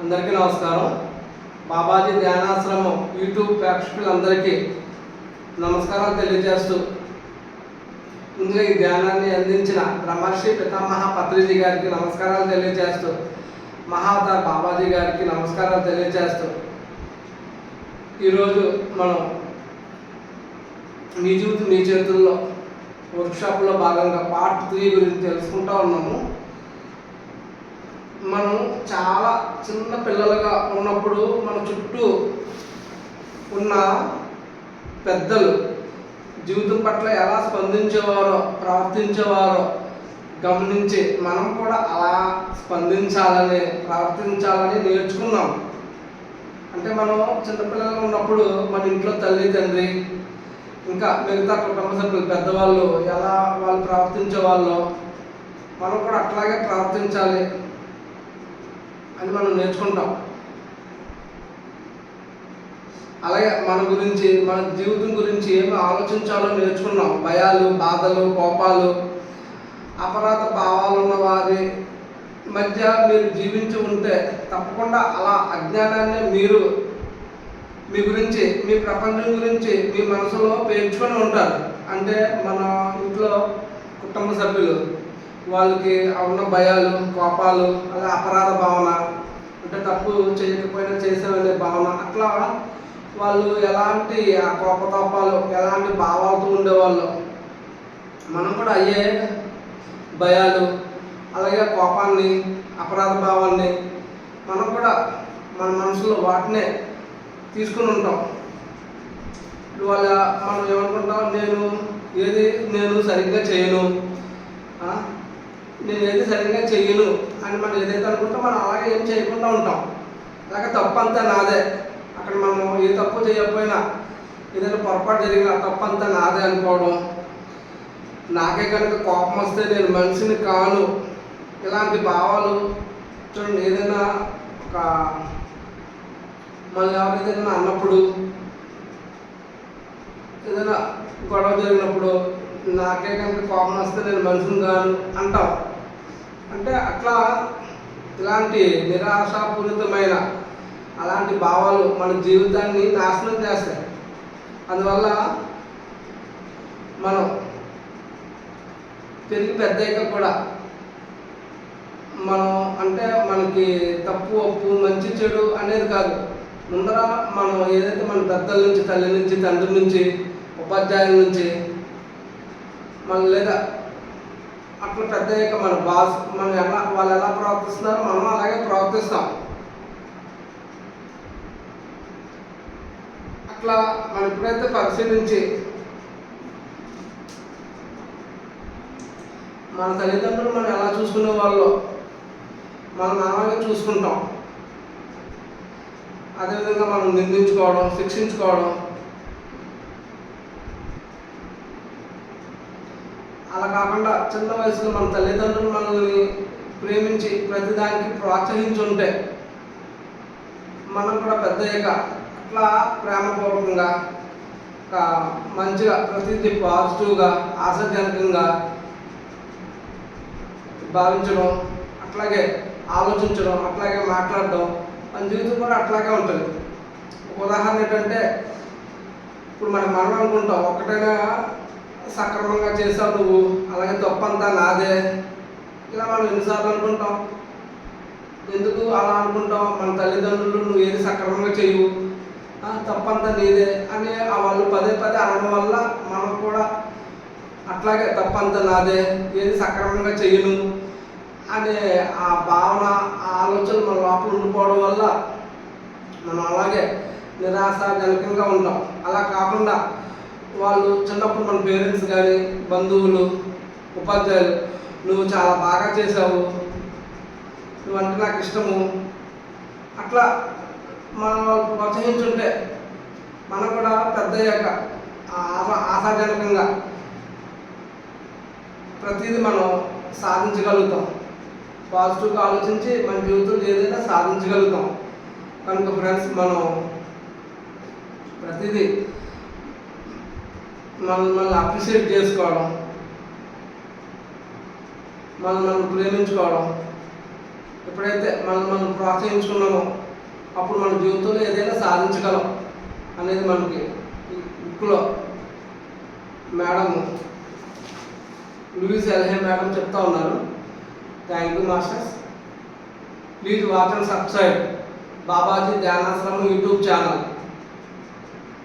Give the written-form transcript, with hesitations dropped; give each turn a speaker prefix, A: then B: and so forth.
A: అందరికీ నమస్కారం. బాబాజీ ధ్యానాశ్రమం యూట్యూబ్ ప్రేక్షకులందరికీ నమస్కారాలు తెలియజేస్తూ, ముందుగా ఈ ధ్యానాన్ని అందించిన బ్రహ్మర్షి పితామహ పత్రిజీ గారికి నమస్కారాలు తెలియజేస్తూ, మహావతార్ బాబాజీ గారికి నమస్కారాలు తెలియజేస్తూ, ఈరోజు మనం మీ జీవితం మీ చేతుల్లో వర్క్షాప్లో భాగంగా పార్ట్ 3 గురించి తెలుసుకుంటూ ఉన్నాము. మనం చాలా చిన్న పిల్లలుగా ఉన్నప్పుడు మన చుట్టూ ఉన్న పెద్దలు జీవితం పట్ల ఎలా స్పందించేవారో, ప్రవర్తించేవారో గమనించి మనం కూడా అలా స్పందించాలని, ప్రవర్తించాలని నేర్చుకున్నాం. అంటే మనం చిన్నపిల్లలుగా ఉన్నప్పుడు మన ఇంట్లో తల్లి, తండ్రి, ఇంకా మిగతా కుటుంబ సభ్యులు, పెద్దవాళ్ళు ఎలా వాళ్ళు ప్రవర్తించేవాళ్ళో మనం కూడా అట్లాగే ప్రవర్తించాలి అని మనం నేర్చుకుంటాం. అలాగే మన గురించి, మన జీవితం గురించి ఏమి ఆలోచించాలో నేర్చుకున్నాం. భయాలు, బాధలు, కోపాలు, అపరాధ భావాలు ఉన్న వారి మధ్య మీరు జీవించి ఉంటే తప్పకుండా అలా అజ్ఞానాన్ని మీరు మీ గురించి, మీ ప్రపంచం గురించి మీ మనసులో పేర్చుకొని ఉంటారు. అంటే మన ఇంట్లో కుటుంబ సభ్యులు వాళ్ళకి ఉన్న భయాలు, కోపాలు, అలా అపరాధ భావన, అంటే తప్పు చేయకపోయినా చేసామనే భావన, అట్లా వాళ్ళు ఎలాంటి ఆ కోపతాపాలు, ఎలాంటి భావాలతో ఉండేవాళ్ళు, మనం కూడా అయ్యే భయాలు, అలాగే కోపాన్ని, అపరాధ భావాన్ని మనం కూడా మన మనసులో వాటినే తీసుకుని ఉంటాం. ఇవాళ మనం ఏమనుకుంటాం, నేను సరిగ్గా చేయను, నేను ఏది సరిగ్గా చెయ్యను అని మనం ఏదైతే అనుకుంటాం, మనం అలాగే ఏం చేయకుండా ఉంటాం. అలాగే తప్పు అంతా నాదే, అక్కడ మనం ఏ తప్పు చేయకపోయినా ఏదైనా పొరపాటు జరిగిన తప్పు అంతా నాదే అనుకోవడం, నాకే కనుక కోపం వస్తే నేను మనిషిని కాను, ఇలాంటి భావాలు చూడండి. ఏదైనా ఒక మళ్ళీ ఏదైనా అన్నప్పుడు, ఏదైనా గొడవ జరిగినప్పుడు నాకే కనుక కోపం వస్తే నేను మనిషిని కాను అంటాం. అంటే అట్లా ఇలాంటి నిరాశాపూరితమైన అలాంటి భావాలు మన జీవితాన్ని నాశనం చేస్తాయి. అందువల్ల మనం తిరిగి పెద్దయ్యాక కూడా మనం, అంటే మనకి తప్పు, ఒప్పు, మంచి, చెడు అనేది కాదు, ముందర మనం ఏదైతే మన పెద్దల నుంచి, తల్లి నుంచి, తండ్రి నుంచి, ఉపాధ్యాయుల నుంచి, మన లేదా అట్లా పెద్ద అయ్యాక మన బాస్, మనం వాళ్ళు ఎలా ప్రవర్తిస్తున్నారో మనం అలాగే ప్రవర్తిస్తాం. అట్లా మనం ఎప్పుడైతే పరిశీలించి మన తల్లిదండ్రులు మనం ఎలా చూసుకునే వాళ్ళు మనం అలాగే చూసుకుంటాం. అదేవిధంగా మనం నిందించుకోవడం, శిక్షించుకోవడం, అలా కాకుండా చిన్న వయసులో మన తల్లిదండ్రులు మనల్ని ప్రేమించి ప్రతిదానికి ప్రోత్సహించి ఉంటే మనం కూడా పెద్దయ్యాక అట్లా ప్రేమపూర్వకంగా, మంచిగా, ప్రతిదీ పాజిటివ్గా, ఆశాజనకంగా భావించడం, అట్లాగే ఆలోచించడం, అట్లాగే మాట్లాడడం, మన జీవితం కూడా అట్లాగే ఉంటుంది. ఒక ఉదాహరణ ఏంటంటే, ఇప్పుడు మనం అనుకుంటాం, ఒక్కటైనా సక్రమంగా చేసావు నువ్వు, అలాగే తప్పంతా నాదే, ఇలా మనం ఎన్నిసార్లు అనుకుంటాం. ఎందుకు అలా అనుకుంటాం? మన తల్లిదండ్రులు నువ్వు ఏది సక్రమంగా చేయవు, తప్పంతా నీదే అని వాళ్ళు పదే పదే అనడం వల్ల మనం కూడా అట్లాగే తప్పంతా నాదే, ఏది సక్రమంగా చెయ్యను అనే ఆ భావన, ఆ ఆలోచన మన లోపల ఉండిపోవడం వల్ల మనం అలాగే నిరాశాజనకంగా ఉంటాం. అలా కాకుండా వాళ్ళు చిన్నప్పుడు మన పేరెంట్స్ కానీ, బంధువులు, ఉపాధ్యాయులు, నువ్వు చాలా బాగా చేసావు, నువ్వంటే నాకు ఇష్టము, అట్లా మనం వాళ్ళు ప్రోత్సహించుంటే మనం కూడా పెద్దయ్యాక ఆశాజనకంగా ప్రతిదీ మనం సాధించగలుగుతాం. పాజిటివ్గా ఆలోచించి మన జీవితంలో ఏదైనా సాధించగలుగుతాం. కనుక ఫ్రెండ్స్, మనం ప్రతిదీ మనల్ని అప్రిషియేట్ చేసుకోవడం, మనం ప్రేమించుకోవడం, ఎప్పుడైతే మనం ప్రోత్సహించుకున్నామో అప్పుడు మన జీవితంలో ఏదైనా సాధించగలం అనేది మనకి ఈ బుక్లో మేడం లూయిస్ ఎల్హే మేడం చెప్తా ఉన్నారు. Thank you masters. Please watch and subscribe Babaji Dhyanashramam YouTube channel.